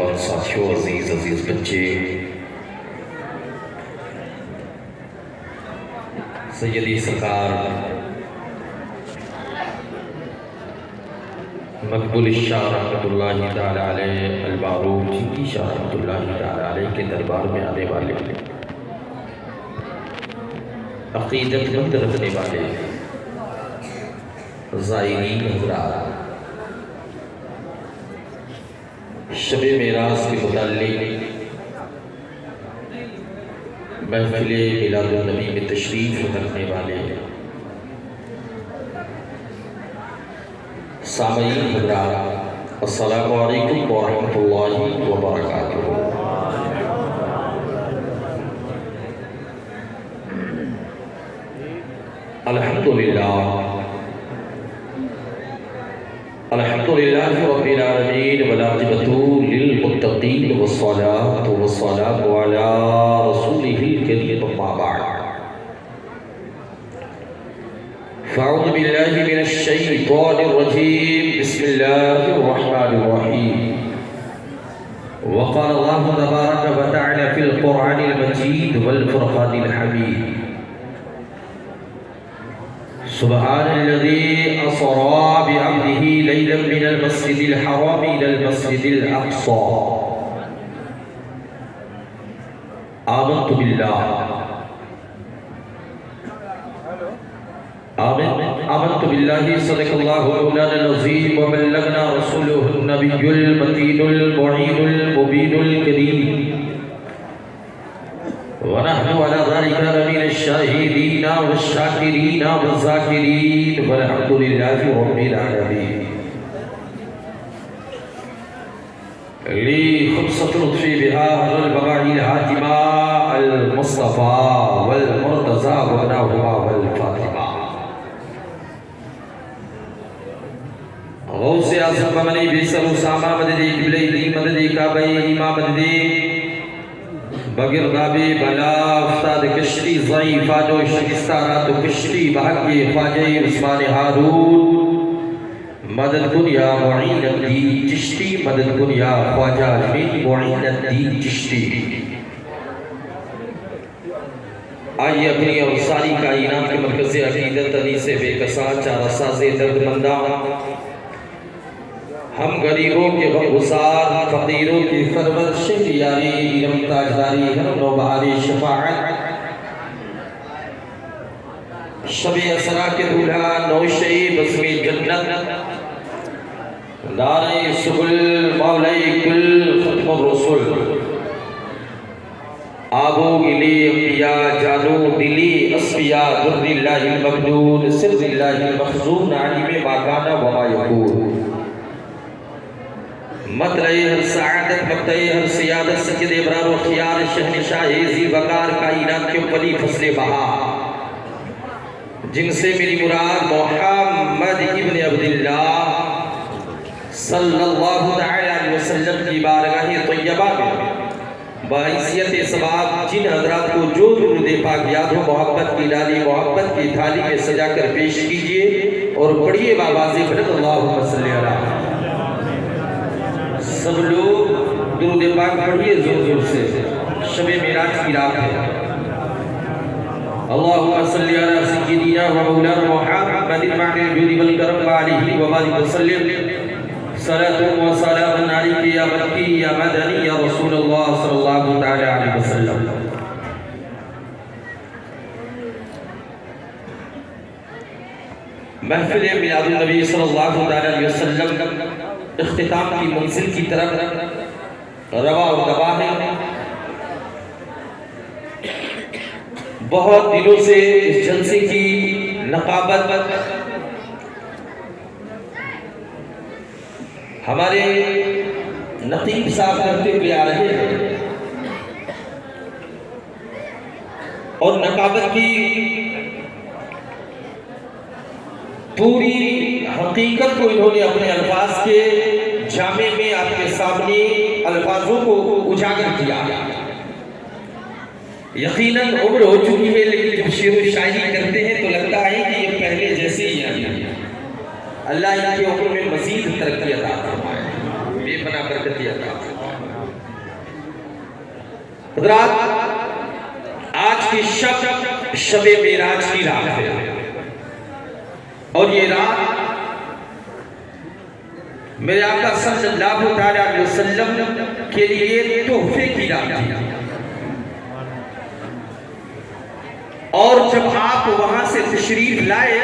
نوجوان ساتھیوں، عزیز بچے، سیدی سرکار مقبول شاہ رحمۃ اللہ تعالی علیہ الباروچی شاہ رحمۃ اللہ تعالی علیہ کے دربار میں آنے والے عقیدت مند رکھنے والے زائرین حضرات، شب معراج کے متعلق محفل میلاد النبی میں تشریف رکھنے والے سامعین حضرات، السلام علیکم ورحمۃ اللہ وبرکاتہ۔ الحمدللہ رب العالمین والعاقبۃ للمتقین والصلاۃ والسلام علی رسولہ الکریم اما بعد، فاعوذ باللہ من الشیطان الرجیم، بسم اللہ الرحمن الرحیم۔ وقال اللہ تبارک وتعالی فی القرآن المجید والفرقان الحمید، سبحان الذي أسرى بعبده ليلا من المسجد الحرام إلى المسجد الأقصى، آمنت بالله آمنت بالله صدق الله مولانا العظيم وبلغنا رسوله النبي المتين المعين المبين الكريم، ونحن على ذلك لمن الشاهدين والشاكرين والذاكرين والحمد لله رب العالمين۔ لي خمسة لطفي بها البغاء الهاتمة المصطفى والمرتضى وابناهما والفاطمة، غوث اعظم ممنی بیسر اسامہ مددی قبلہ مددی کعبہ امام مددی بگردابی بلا افتاد کشتی ضعیفہ جو شکستہ رات کشتی بحقی خواجہ عثمان ہارون، مدد کن یا معین الدین چشتی، مدد کن یا خواجہ من معین الدین چشتی۔ آئیے اپنی اور ساری کائنات کے مرکز عقیدت انیس بے کسا چارہ ساز درد مندہ، ہم غریبوں کے غمگسار، فقیروں کی خربت شہریاری، علم تاجداری، ہر نوبہاری شفاعت، شب اسرا کے دولہا نوشئی بزم جنت، دار سبل مولائی کل ختم الرسول، آبو گلی انبیاء جانو دلی اسفیاء در اللہ المبنون سر اللہ المخزون علیم باقانا وما یقول، مطلع ہر سعادت مقطع ہر سیادت سجد ابرار و خیار شہنشاہ زی وقار کائنات کے پلی فصل بہا، جن سے میری مراد محمد ابن عبداللہ صلی اللہ علیہ وسلم کی بارگاہ طیبہ میں باعثیت سباب جن حضرات کو جو درود پاک یاد ہو، محبت کی ڈالی محبت کی تھالی میں سجا کر پیش کیجئے اور پڑھیے بآواز بلند اللہم صلی اللہ علیہ وسلم۔ سب لوگ درود پاک پڑھیے زور زور سے، شب معراج کی رات ہے۔ اللہم صلی علی سیدنا و مولانا محمد المعنی الجود والکرم وعلیہ وآلہ وسلم، صلاة و سلام علیک یا مکی یا مدنی یا رسول اللہ صلی اللہ تعالی علیہ وسلم۔ محفل میلاد النبی صلی اللہ علیہ وسلم اختتام کی منزل کی طرف روا و دبا ہے۔ بہت دنوں سے اس جلسے کی نقابت ہمارے نقیب صاحب کرتے ہوئے آ رہے ہیں، اور نقابت کی پوری حقیقت کو انہوں نے اپنے الفاظ کے جامع میں آپ کے سامنے الفاظوں کو اجاگر کیا۔ یقیناً عمر ہو چکی ہے، لیکن جب شعر و شاعری کرتے ہیں تو لگتا ہے کہ یہ پہلے جیسے ہی ہیں۔ اللہ ان کے عمر میں مزید ترقی عطا فرمائے، بے پناہ برکت عطا فرمائے۔ حضرات آج کی شب معراج کی رات ہے اور یہ رات میرے آقا صلی اللہ علیہ وسلم کے لیے تحفے کی رات ہے اور جب آپ وہاں سے تشریف لائے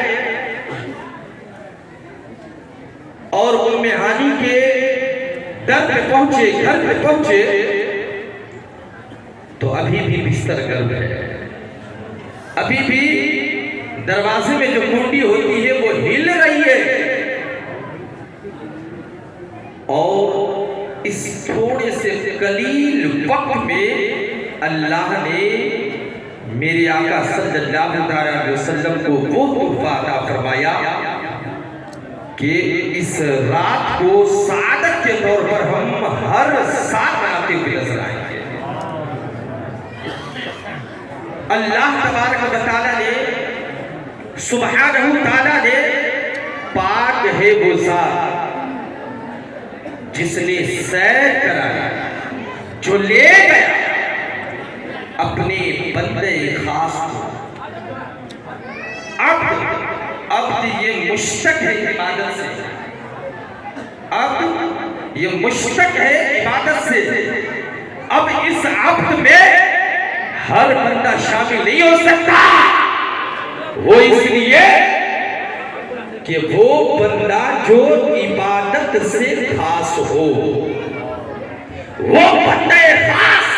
اور ام ہانی کے در پہ پہنچے گھر پہ پہنچے تو ابھی بھی بستر گرم ہے ابھی بھی دروازے میں جو کنڈی ہوتی ہے وہ ہل رہی ہے اور اس تھوڑے سے قلیل وقت میں اللہ نے میرے آقا صلی اللہ علیہ وسلم کو وہ تحفہ عطا فرمایا کہ اس رات کو سعادت کے طور پر ہم ہر سال مناتے ہوئے نظر آئیں گے اللہ تبارک و تعالیٰ نے سبحانہ تعالیٰ نے پاک ہے وہ ذات جس نے سیر کرایا جو لے گیا اپنے بندے خاص کو اب یہ مشتق ہے عبادت سے اب یہ مشتق ہے عبادت سے اب اس عبد میں ہر بندہ شامل نہیں ہو سکتا وہ اس لیے کہ وہ بندہ جو عبادت سے خاص ہو وہ بندے خاص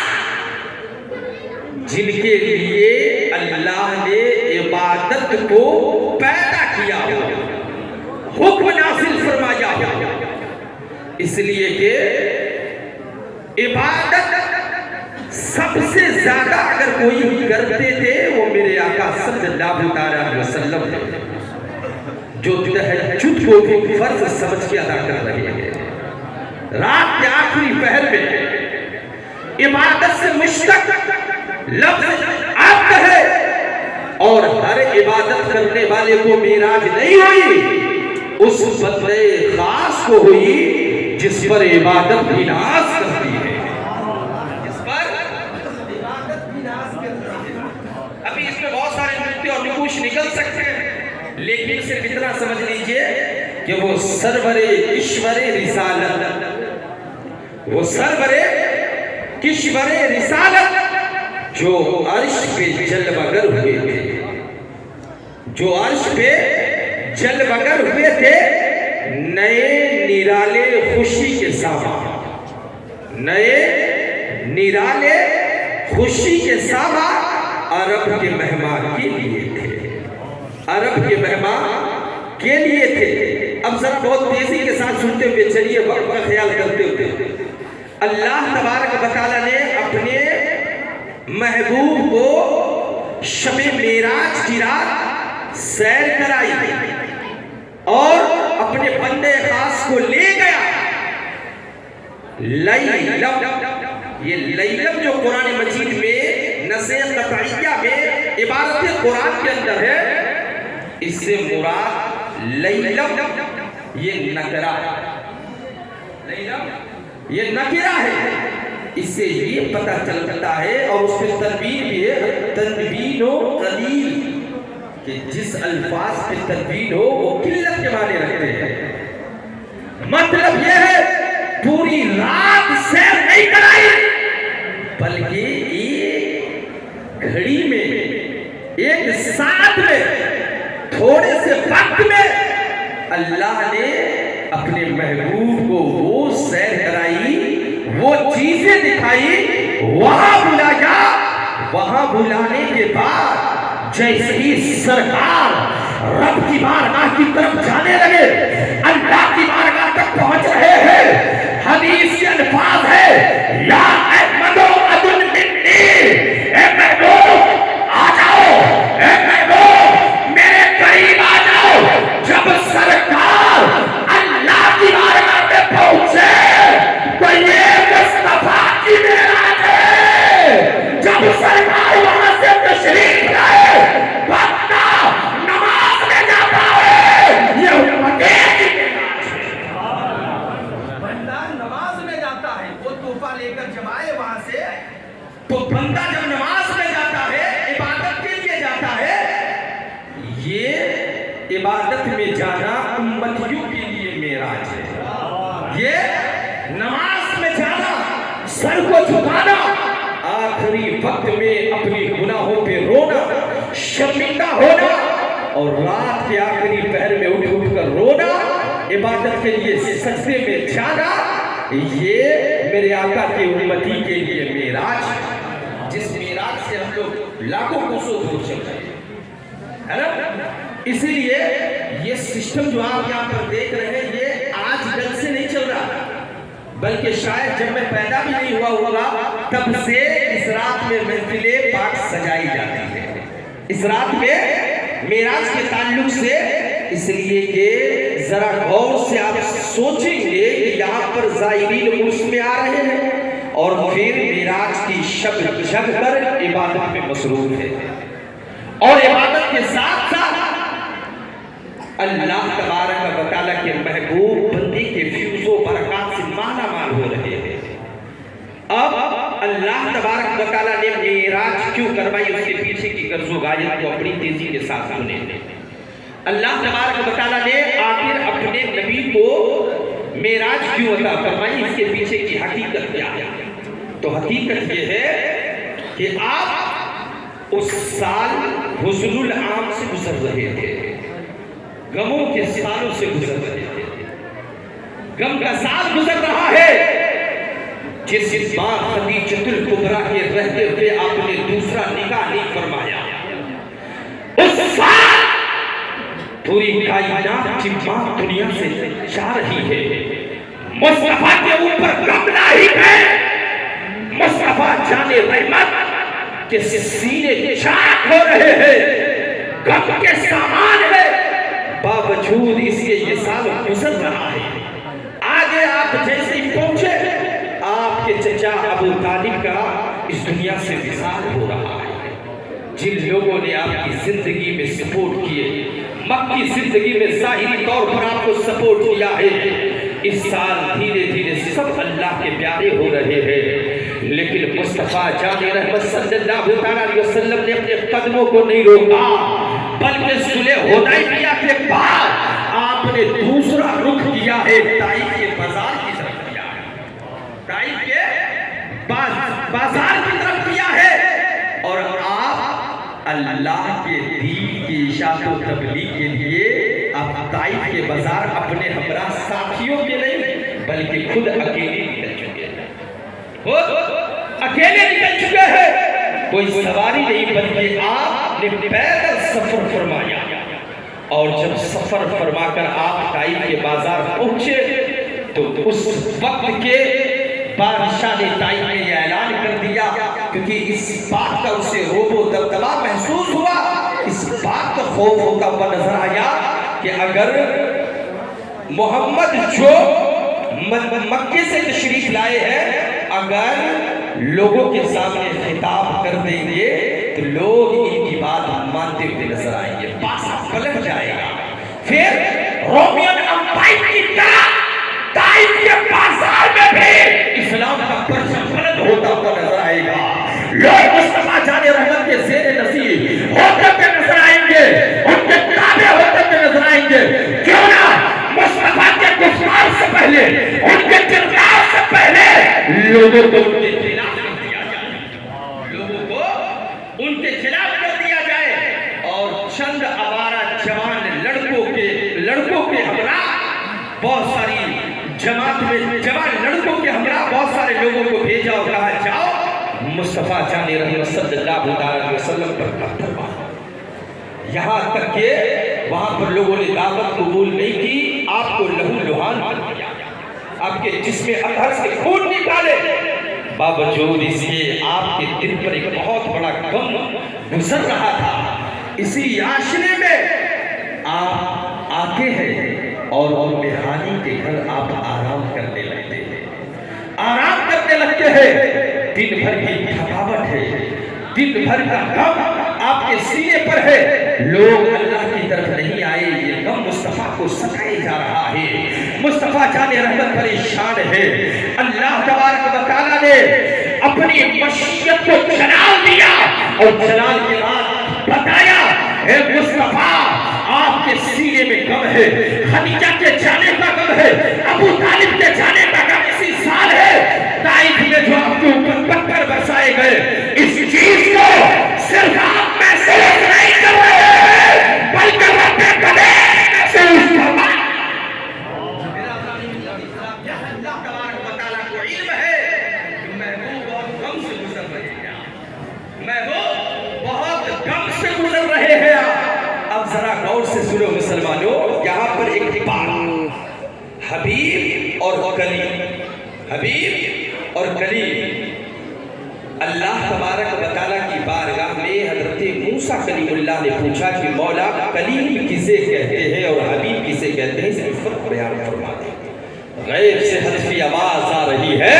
جن کے لیے اللہ نے عبادت کو پیدا کیا ہو حکم نازل فرمایا ہو اس لیے کہ عبادت سب سے زیادہ اگر کوئی کرتے تھے وہ میرے آقا صلی اللہ علیہ وسلم تھے جو تہجد کو بھی فرض سمجھ کے ادا کر رہے ہیں رات کے آخری پہر میں عبادت سے مشتق لفظ عبد ہے اور ہر عبادت کرنے والے کو معراج نہیں ہوئی اس بندے خاص کو ہوئی جس پر عبادت بھی ناز کرتی ہے جس پر عبادت بھی ناز کرتی ہے ابھی اس میں بہت سارے نکتے اور نقوش نکل سکتے ہیں لیکن صرف اتنا سمجھ لیجئے کہ وہ سرور کشور رسالت وہ سرور کشور رسالت جو عرش پہ جلوگر ہوئے تھے جو عرش پہ جلوگر ہوئے تھے نئے نرالے خوشی کے ساتھ نئے نرالے خوشی کے ساتھ عرب کے مہمان کے لیے تھے عرب کے مہمان کے لیے تھے اب ذرا بہت تیزی کے ساتھ سنتے ہوئے چلیے وقت کا خیال کرتے ہوئے اللہ تبارک و تعالیٰ نے اپنے محبوب کو شب معراج کی رات سیر کرائی اور اپنے بندے خاص کو لے گیا لیلم یہ لیلم جو قرآن مجید میں نص قطعیہ میں عبارت قرآن کے اندر ہے اس سے مراد لیلم یہ نکرہ لیلم یہ نکرہ ہے اس سے یہ پتہ چلتا ہے اور اس پہ تنبیہ بھی ہے تنبیہ و قلیل کہ جس الفاظ پہ تنبیہ ہو وہ قلت کے معنی رکھتے ہیں مطلب یہ ہے پوری رات سیر نہیں کرائی بلکہ ایک گھڑی میں ایک ساتھ میں تھوڑے سے وقت میں اللہ نے اپنے محبوب کو وہ سیر کرائی وہ چیزیں دکھائی وہاں بلایا وہاں بلانے کے بعد جیسے ہی سرکار رب کی بارگاہ کی طرف جانے لگے اللہ کی بارگاہ تک پہنچ رہے ہیں حدیث کے الفاظ ہے یا احمدو ادن منی اے محبوب آ جاؤ اے محبوب میرے قریب آ جاؤ جب سرکار اللہ کی بارگاہ میں پہنچے تو یہ مصطفیٰ کی معراج ہے جب سرکار وہاں سے تشریف لائے بندہ نماز میں جاتا ہے یہ امتیں کی معراج ہے بندہ نماز میں جاتا ہے وہ تحفہ لے کر جب آئے وہاں سے تو بندہ جب نماز میں جاتا ہے، عبادت کے لیے جاتا ہے، یہ عبادت میں جانا امتیوں کے لیے معراج ہے۔ یہ نماز میں جانا، سر کو جھکانا، آخری وقت میں اپنی گناہوں پہ رونا، شرمندہ ہونا، اور رات کے آخری پہر میں اٹھ اٹھ کر رونا، عبادت کے لیے سجدے میں جانا، یہ میرے آقا کے امتی کے لیے معراج ہے، جس معراج سے ہم لوگ لاکھوں کوسوں دور چل رہے ہیں، ہے نا؟ اسی لیے یہ سسٹم جو آپ یہاں پر دیکھ رہے ہیں، یہ آج کل سے نہیں چل رہا، بلکہ شاید جب میں پیدا بھی نہیں ہوا ہوگا تب سے اس رات میں محفلیں پاک سجائی جاتی ہیں، اس رات میں معراج کے تعلق سے، اس لیے کہ ذرا غور سے آپ سوچیں گے کہ یہاں پر زائرین عرس میں آ رہے ہیں اور پھر معراج کی شب جگ کر عبادت میں مصروف ہے، اور عبادت کے ساتھ ساتھ اللہ تبارک و تعالیٰ کے محبوب بندے کے فیوز و برکات سے مالا مال ہو رہے ہیں۔ اب اللہ تبارک و تعالیٰ نے معراج کیوں کروائی، اس کے پیچھے کی غرض و غایت کو اپنی تیزی کے ساتھ سنیں۔ اللہ تبارک و تعالیٰ نے آخر اپنے نبی کو معراج کیوں عطا فرمائی، اس کے پیچھے کی حقیقت کیا ہے؟ تو حقیقت یہ ہے کہ آپ اس سال حزن العام سے گزر رہے تھے، غموں کے سالوں سے گزر رہے تھے، غم کا سال گزر رہا ہے، جس بار خدیجۃ الکبریٰ کے رہتے ہوئے آپ نے دوسرا نکاح نہیں فرمایا، اس سال پوری کائنات کی ماں دنیا سے جا رہی ہے، مصطفیٰ کے اوپر غم لاحق ہے، مصطفیٰ جان رحمت کے سینے چاک ہو رہے ہیں، غم کے سامان ہے، باوجود اس کے یہ سال گزر رہا ہے۔ آگے آپ جیسے ہی پہنچے، آپ کے چچا ابو طالب کا اس دنیا سے وصال ہو رہا ہے۔ جن لوگوں نے آپ کی زندگی میں سپورٹ کیے، مکی زندگی میں ظاہری طور پر آپ کو سپورٹ کیا ہے، اس سال دھیرے دھیرے سب اللہ کے پیارے ہو رہے ہیں، لیکن مصطفیٰ جان رحمت صلی اللہ علیہ وسلم نے اپنے قدموں کو نہیں روکا، بلکہ صلح حدیبیہ کے بعد آپ نے دوسرا رخ کیا ہے، طائف کے بازار کی طرف کیا ہے، طائف کے بازار کی طرف کیا ہے، اور آپ اللہ کے دین کی اشاعت و تبلیغ کے لیے آپ طائف کے بازار اپنے ہمراہ ساتھیوں کے نہیں بلکہ خود اکیلے نکل چکے ہیں، خود اکیلے نکل چکے ہیں، کوئی سواری نہیں، بلکہ آپ نے پیدل سفر فرمایا، اور جب سفر فرما کر آپ طائف کے بازار پہنچے تو اس وقت کے بادشاہ نے طائف میں یہ اعلان کر دیا، کیونکہ اس بات کا اسے روب و دبدبا محسوس ہوا، اس بات کا خوف ہوتا ہوا نظر آیا کہ اگر محمد جو مکے سے تشریف لائے ہیں اگر لوگوں کے سامنے خطاب کر دیں گے تو لوگ ان کی بات مانتے ہوئے نظر آئیں گے، پاسا پلٹ جائے گا، پھر رومین امپائر کی طرح طائف کے بازار میں بھی اسلام کا پرچم بلند ہوتا ہوا نظر آئے گا، لوگ مصطفیٰ جان رحمت کے زیر نصیب ہوتے ہوئے نظر آئیں گے، ان کے تابع ہوتے ہوئے نظر آئیں گے، کیوں نہ مصطفیٰ کے گفتار سے پہلے، ان کے کردار سے پہلے لوگوں کو ان کے خلاف کر دیا جائے، لوگوں کو ان کے خلاف کر دیا جائے، اور چند آوارہ جوان لڑکوں کے ہمراہ بہت ساری جماعت میں جوان لڑکوں کے ہمراہ بہت سارے لوگوں کو بھیجا اور کہا جاؤ مصطفیٰ جان رحمت صلی اللہ علیہ وسلم پر پتھر مارو، یہاں تک کہ وہاں پر لوگوں نے دعوت قبول نہیں کی، آپ کو لہو لہان کر دیا، آپ کے جسم اطہر سے خون نکالے، باوجود اس کے آپ کے دل پر ایک بہت بڑا غم گزر رہا تھا، اسی عاشرے میں آپ آتے ہیں اور میرانی کے گھر آپ آرام کرنے لگتے ہیں، آرام کرنے لگتے ہیں، دن بھر کی تھکاوٹ ہے، دن بھر کا غم آپ کے سینے پر ہے، لوگ اللہ کی طرف نہیں آئے، یہ غم مصطفیٰ کو ستائے جا رہا ہے، مصطفیٰ جان رحمت پریشان ہے، اللہ تبارک و تعالیٰ نے اپنی مشیت کو جلال دیا اور جلال کے بعد بتایا اے مصطفیٰ آپ کے سینے میں غم ہے، خدیجہ کے جانے کا غم ہے، ابو طالب کے جانے کا غم اسی سال ہے، طائف میں جو آپ کے اوپر پتھر برسائے گئے، اس چیز کو صرف آپ محسوس نہیں کر رہے ہیں بلکہ رب قدیر محسوس فرما۔ اللہ تبارک و تعالیٰ کو علم ہے کہ محبوب بہت غم سے گزر رہے ہیں، محبوب بہت غم سے گزر رہے ہیں۔ اب ذرا غور سے سنو مسلمانوں، یہاں پر ایک بات حبیب اور کلیم، حبیب اور کلیم، اللہ تبارک و تعالیٰ کی بارگاہ میں حضرت موسیٰ کلیم اللہ نے پوچھا کہ مولا کلیم کسے کہتے ہیں اور حبیب کسے کہتے ہیں، اس میں فرق بیان فرما دیں۔ غیب سے حذفی آواز آ رہی ہے،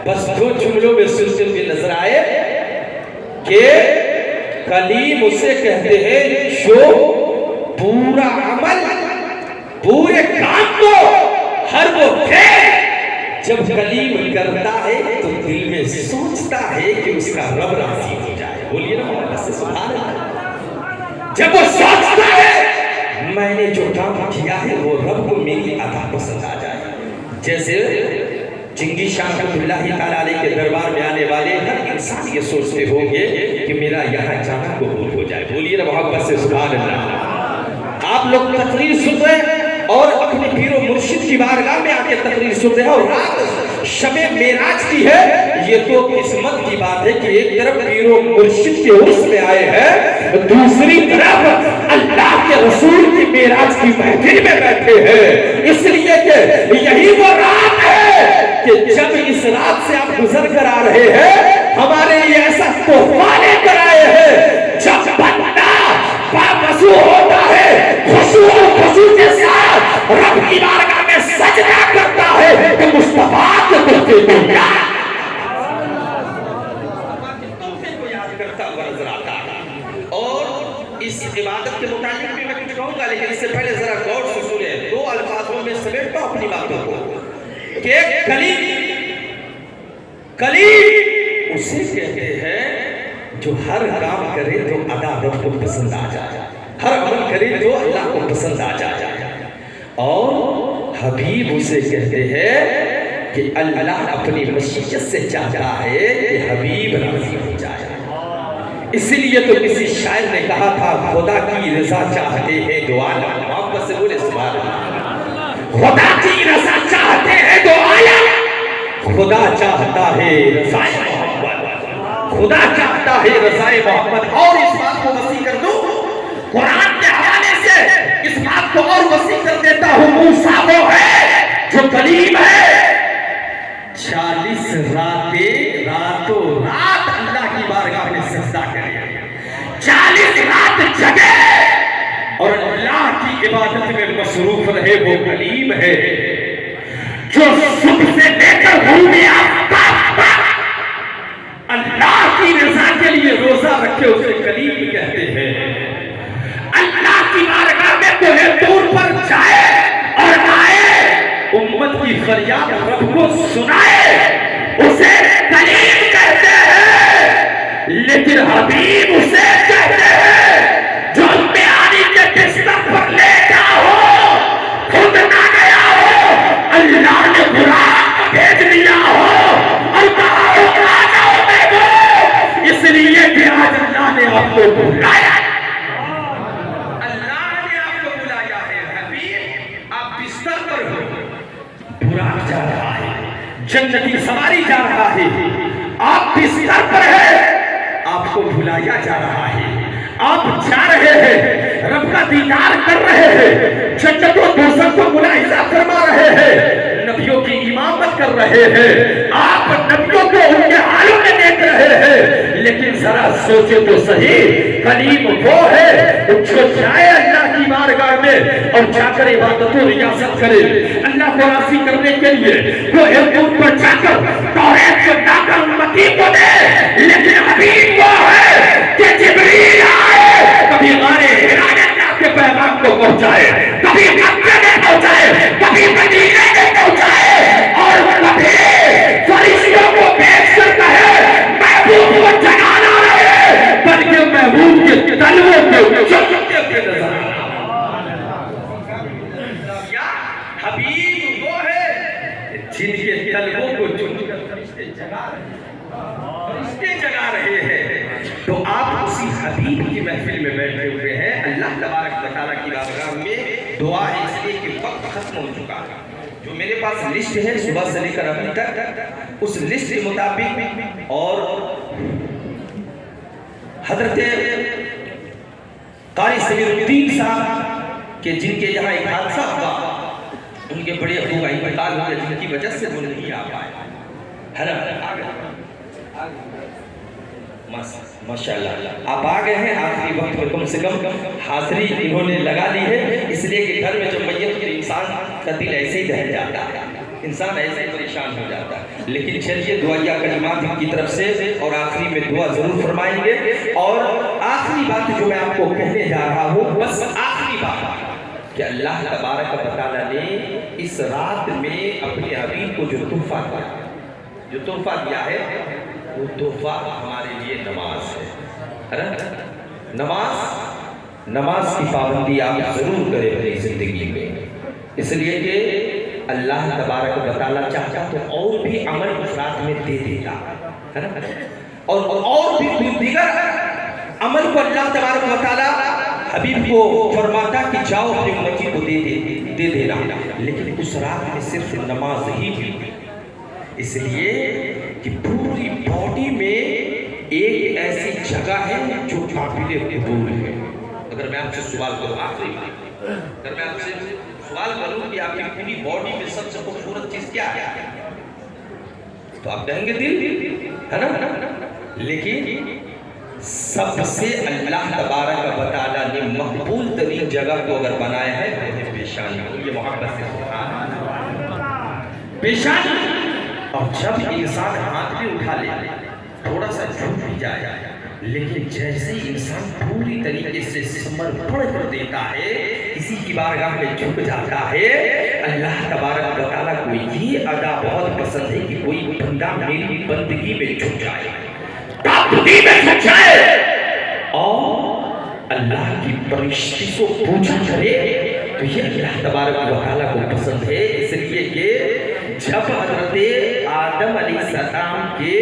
بس دو جملوں میں سلسلے میں نظر آئے کہ کلیم اسے کہتے ہیں جو پورا عمل، پورے کام کو ہر وہ جب کلیم کرتا ہے تو دل میں سوچتا ہے کہ اس کا رب راضی ہو جائے۔ بولیے نا محمد سے سبحان اللہ۔ جب وہ سوچتا ہے میں نے جو کام کیا ہے وہ رب کو میری ادا پسند آ جائے، جیسے چنگی شاہ رحمۃ اللہ تعالیٰ علیہ کے دربار میں آنے والے ہر انسان یہ سوچتے ہوں گے کہ میرا یہاں جانا قبول ہو جائے۔ بولیے نا محمد سے سبحان اللہ۔ آپ لوگ تقریر سن رہے ہیں اور اپنے پیر و مرشد کی بارگاہ میں آ کے تقریر سن رہے ہیں، اور رات شب معراج کی ہے، یہ تو قسمت کی بات ہے کہ ایک طرف پیر و مرشد کے عرس میں آئے ہیں، دوسری طرف اللہ کے رسول کی معراج کی محفل میں بیٹھے ہیں، اس لیے کہ یہی وہ رات ہے کہ جب اس رات سے آپ گزر کر آ رہے ہیں ہمارے لیے ایسا تحفہ لے کر آئے ہیں، جب بندہ باوضو ہوتا ہے خشوع و خضوع کے ساتھ رب کی بارگاہ میں سجدہ کرتا ہے کہ مصطفیٰ کے تحفے کو یاد کرتا ہوا نظر آتا ہے۔ اور اس عبادت کے متعلق بھی میں کچھ کہوں گا، لیکن اس سے پہلے ذرا غور سے سنیں، دو الفاظوں میں سمیٹتا ہوں اپنی باتوں کو کہ کلیم اسے کہتے ہیں جو ہر کام کرے تو ادا رب کو پسند آ جائے، ہر عمل کرے تو اللہ کو پسند آ جائے، اور حبیب اسے کہتے ہیں کہ اللہ اپنی مشیت سے چاہتا ہے کہ حبیب راضی ہو جائے۔ اسی لیے تو کسی شاعر نے کہا تھا خدا کی رضا چاہتے ہیں دو عالم، محبت سے بولے سبحان اللہ، خدا کی رضا چاہتے ہیں دو عالم، خدا چاہتا ہے رضا محمد، خدا چاہتا ہے رضا محمد۔ اور اس بات کو وسیع کر دوں، قرآن کے حوالے سے اس بات کو اور وسیع کر دیتا ہوں، موسیٰ وہ ہے جو کلیم ہے، 40 راتوں رات اللہ کی بارگاہ میں سجدہ کرے، 40 رات جگے اور اللہ کی عبادت میں مصروف رہے، وہ کلیم ہے جو صبح سے لے کر غروب آفتاب اللہ کی رضا کے لیے روزہ رکھے، اسے کلیم کہتے ہیں۔ اللہ کی بارگاہ میں کوہ طور پر جائے اور آئے، امت کی فریاد رب کو سنائے، اسے کلیم کہتے ہیں۔ لیکن حبیب اسے کہتے ہیں جو بیانی کے بستر پر لیٹا ہو، خود نہ گیا ہو، اللہ نے قرآن بھیج دیا ہو اور کہا ہو آ جاؤ محبوب، اس لیے کہ آج اللہ نے آپ کو بلایا، اللہ نے آپ کو بلایا ہے۔ حبیب آپ بستر پر ہو، براق جا رہا ہے، جنتی سواری جا رہا ہے، آپ بستر پر ہیں، آپ کو بلایا جا رہا ہے، آپ جا رہے ہیں، رب کا دیدار کر رہے ہیں، جنت و دوزخ کو ملاحظہ فرما رہے ہیں، نبیوں کی امامت کر رہے ہیں، آپ نبیوں کو ان کے حالوں میں دیکھ رہے ہیں، لیکن ذرا سوچے تو صحیح، کلیم وہ ہے جو جائے اللہ کی بارگاہ میں اور جا کر عبادت و ریاست کرے، اللہ کو راضی کرنے کے لیے وہ ایرپورٹ پر جا کر توریت کو لا کر امتی کو دے، لیکن حبیب وہ ہے کہ جبریل آئے، کبھی غار حرا میں اللہ کے پیغام کو پہنچائے، کبھی مکہ میں پہنچائے، کبھی مدینے میں پہنچائے، اور کبھی فرشتوں کو پیش کر فرشتے جگا رہے ہیں، تو آپ اسی حبیب کی محفل میں بیٹھے ہوئے ہیں۔ اللہ تبارک و تعالیٰ کی بارگاہ میں دعا ہے، اس لیے کہ وقت ختم ہو چکا ہے۔ جو میرے پاس لسٹ ہے صبح سے لے کر ابھی تک، اس لسٹ کے مطابق اور حضرت قاری سمیر الدین صاحب کہ جن کے یہاں ایک حادثہ ہوا، ان کے بڑے ابو کا انتقال ہوا جن کی وجہ سے وہ نہیں آ پائے، ہے نا؟ ماشاءاللہ آپ آ گئے ہیں آخری وقت میں، کم سے کم حاضری انہوں نے لگا لی ہے، اس لیے کہ گھر میں جب میت تو انسان کا دل ایسے ہی رہ جاتا ہے، انسان ایسے ہی پریشان ہو جاتا ہے۔ لیکن چلیے دعائیہ کلمات ان کی طرف سے، اور آخری میں دعا ضرور فرمائیں گے۔ اور آخری بات جو میں آپ کو کہنے جا رہا ہوں، بس آخری بات کہ اللہ تبارک و تعالیٰ نے اس رات میں اپنے حبیب کو جو تحفہ دیا ہے، وہ تحفہ ہمارے لیے نماز ہے۔ نماز کی پابندی آپ ضرور کریں اپنی زندگی میں، اس لیے کہ اللہ تبارک و تعالیٰ چاہتا تو اور بھی عمل اس رات میں دے دیتا، اور بھی دیگر عمل کو اللہ تبارک و تعالیٰ حبیب کو فرماتا کہ جاؤ اپنی امتی کو دے دینا، لیکن اس رات میں صرف نماز ہی بھی، اس لیے کہ پوری باڈی میں ایک ایسی جگہ ہے جو قابل قبول ہے۔ اگر میں آپ سے سوال کروں، آخری بات، اگر میں آپ سے سوال کروں کہ آپ کی پوری باڈی میں سب سے خوبصورت چیز کیا ہے، تو آپ کہیں گے دل، ہے نا؟ لیکن سب سے اللہ تبارک و تعالیٰ نے مقبول ترین جگہ کو اگر بنایا ہے وہ ہے پیشانی کو، یہ محبت سے سبحان اللہ، پیشانی۔ اور جب انسان ہاتھ بھی اٹھا لے، تھوڑا سا جھک بھی جائے، لیکن جیسے انسان پوری طریقے سے سمرپڑ کر دیتا ہے، کسی کی بارگاہ میں جھک جاتا ہے، اللہ تبارک و تعالیٰ کو یہ ادا بہت پسند ہے کہ کوئی بندہ میری بندگی میں جھک جائے، تعبدی میں جھک جائے، اور اللہ کی پرستش کو پوجا کرے، تو یہ اللہ تبارک و تعالیٰ کو پسند ہے۔ اس لیے کہ جب حضرت آدم علیہ السلام کے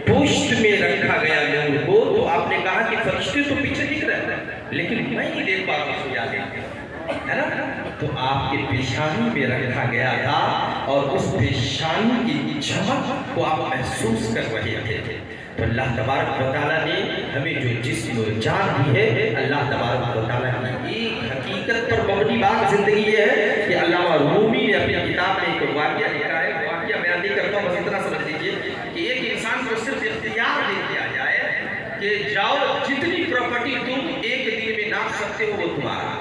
پشت میں رکھا گیا نور کو، تو آپ نے کہا کہ فرشتے تو پیچھے دکھ رہے ہیں لیکن میں نہیں دیکھ پا رہا ہوں، ہے نا؟ تو آپ کے پیشانی میں رکھا گیا تھا، اور اس پیشانی کی چمک کو آپ محسوس کر رہے تھے۔ تو اللہ تبارک و تعالیٰ نے ہمیں جو جسم و جان دی ہے، اللہ تبارک و تعالیٰ کی ایک حقیقت پر مبنی بات زندگی یہ ہے کہ علامہ رومی نے اپنی کتاب میں ایک واقعہ لکھا ہے، واقعہ بیان نہیں کرتا ہوں، بس اتنا سمجھ لیجیے کہ ایک انسان کو صرف اختیار دے دیا جائے کہ جاؤ جتنی پراپرٹی تم ایک دن میں ناپ سکتے ہو وہ تمہارا۔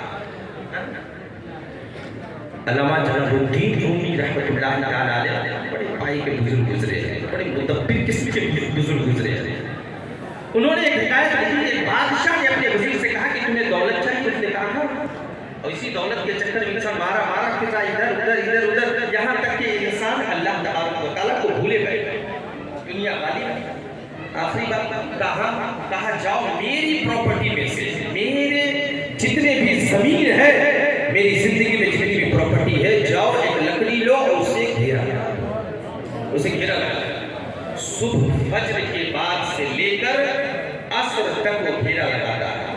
علامہ جلال الدین رومی رحمۃ اللہ تعالیٰ علیہ بڑے پائی کے بزرگ گزرے ہیں، بڑے مدبر قسم کے بزرگ گزرے ہیں۔ انہوں نے ایک حکایت لکھی، ایک بادشاہ نے اپنے وزیر سے کہا کہ تمہیں دولت چاہیے، اس نے کہا اور اسی دولت کے چکر میں انسان مارا پھر رہا ادھر یہاں تک کہ انسان اللہ تبارک و تعالیٰ کو بھولے بیٹھے، دنیا والی۔ آخری بات کہا جاؤ میری پراپرٹی میں سے، میرے جتنے بھی زمین ہے، میری زندگی میں جتنی بھی پراپرٹی ہے، جاؤ ایک لکڑی لو اور اسے گھیرا لگا، صبح فجر کے بعد سے لے کر عصر تک وہ گھیرا لگاتا ہے،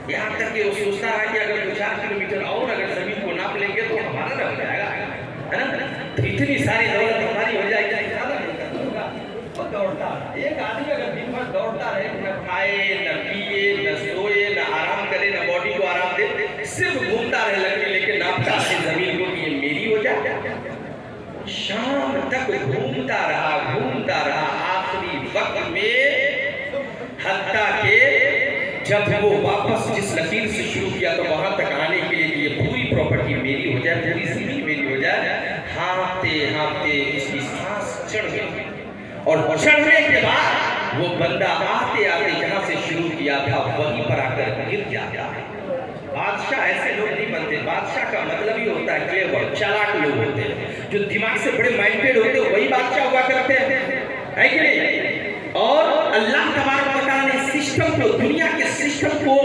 یہاں تک کہ وہ سوچتا ہے کہ اگر 2-4 کلومیٹر اور اگر زمین کو ناپ لیں گے تو ہمارا نہ ہو جائے گا، ہے نا؟ تو اتنی ساری دولت ہماری ہو جائے گی، دوڑتا ایک آدمی اگر دن بھر دوڑتا رہے، نہ کھائے نہ پیے نہ سوئے نہ آرام کرے نہ باڈی کو آرام دے، صرف گھومتا رہے لکڑی لے کے ناپتا رہے زمین کو کہ یہ میری ہو جائے، شام تک گھومتا رہا، آخری وقت میں حتیٰ کہ جب وہ واپس جس لکیر سے شروع کیا تو وہاں تک آنے کے لیے یہ پوری پراپرٹی میری ہو جائے، پوری زمین میری ہو جائے، ہانپتے اس کی سانس چڑھ گئی، اور چڑھنے کے بعد وہ بندہ آتے جہاں سے شروع کیا تھا وہیں پر آ کر گر جاتا ہے۔ بادشاہ ایسے لوگ نہیں بنتے، بادشاہ کا مطلب ہی ہوتا ہے کلیور، چالاک لوگ ہوتے ہیں، جو دماغ سے بڑے مائنڈیڈ ہوتے ہیں وہی بادشاہ ہوا کرتے ہیں، ہے کہ نہیں؟ اور اللہ تبارک و تعالیٰ نے سسٹم کو، دنیا کے سسٹم کو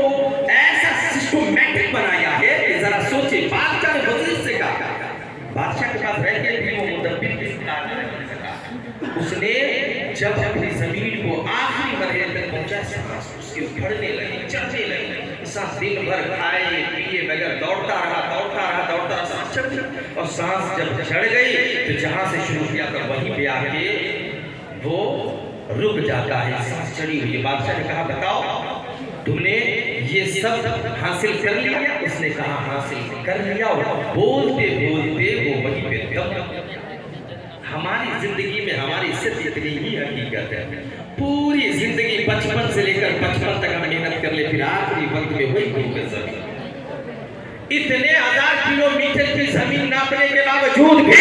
ایسا سسٹمیٹک بنایا ہے کہ ذرا سوچے، بادشاہ نے وزیر سے کہا، بادشاہ کے پاس رہ کے بھی وہ مدبر کس کار نہیں بن سکا، اس نے جب اپنی زمین کو آخری مرحلے تک پہنچا سانس اس کی بڑھنے لگی چڑھنے لگی سانس دن بھر کھائے پیے بغیر دوڑتا رہا سانس چڑھ گئی اور سانس جب چڑھ گئی تو جہاں سے شروع کیا تھا وہیں پہ آ کے وہ رک جاتا ہے سانس چڑھی ہوئی بادشاہ نے کہا بتاؤ تم نے یہ سب حاصل کر لیا اس نے کہا حاصل کر لیا اور بولتے بولتے وہ وہیں پہ دم ہماری زندگی میں ہماری صرف اتنی ہی حقیقت ہے پوری زندگی بچپن سے لے کر 55 تک ہم محنت کر لے پھر آخری وقت میں وہی گھوم زمین اتنے 1000 کلومیٹر کی زمین ناپنے کے باوجود بھی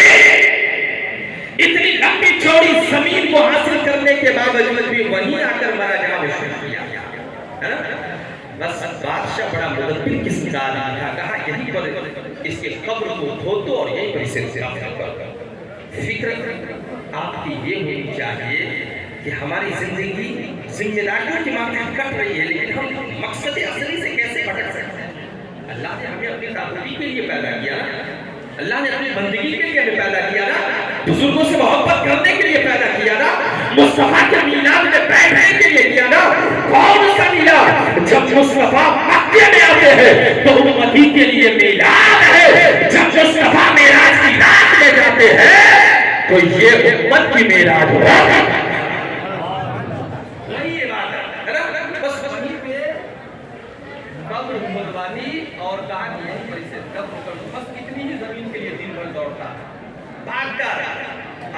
اتنی لمبی چوڑی زمین کو حاصل کرنے کے باوجود بھی وہیں آ کر مرا جہاں میں شروع کیا بس بادشاہ بڑا مدبر قسم کا آدمی تھا کہا یہیں پر اس کے قبر کو دھو دو اور یہیں پر اسے دفن کر دو فکر آپ کی یہ ہونی چاہیے کہ ہماری زندگی ذمہ داریوں کی مانند کٹ رہی ہے لیکن ہم مقصد اصلی سے کیسے بھٹک سکتے ہیں اللہ نے ہمیں اپنی تعبدی کے لیے پیدا کیا نا اللہ نے اپنی بندگی کے لیے ہمیں پیدا کیا نا بزرگوں سے محبت کرنے کے لیے پیدا کیا نا مصطفیٰ کے میلاد میں بیٹھنے کے لیے کیا نا کون سا میلاد جب مصطفیٰ مکے میں آتے ہیں تو امتی کے لیے میلاد ہے جب مصطفیٰ معراج کی رات میں جاتے ہیں تو یہ امت کی معراج ہوگا وہی بات ہے بس وہیں پہ قبر مدوانی اور کہا کہ یہیں پر اسے دفن کر دو بس اتنی ہی زمین کے لیے دن بھر دوڑتا بھاگتا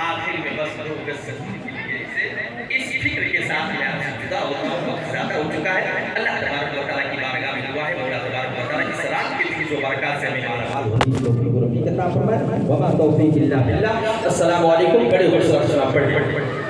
آخر میں بس لوگ زمین کے لیے اسے اس فکر کے ساتھ میں آپ سے جدا ہوتا ہوں وقت زیادہ ہو چکا ہے اللہ تبارک و تعالیٰ کی بارگاہ میں دعا ہے مولا تبارک و تعالیٰ اس رات کے فیض و برکات سے ہمیں مالا مال ہوتی ہے توفیق عطا فرمائے وما توفیق الا باللہ السلام علیکم بڑے خوش پڑھ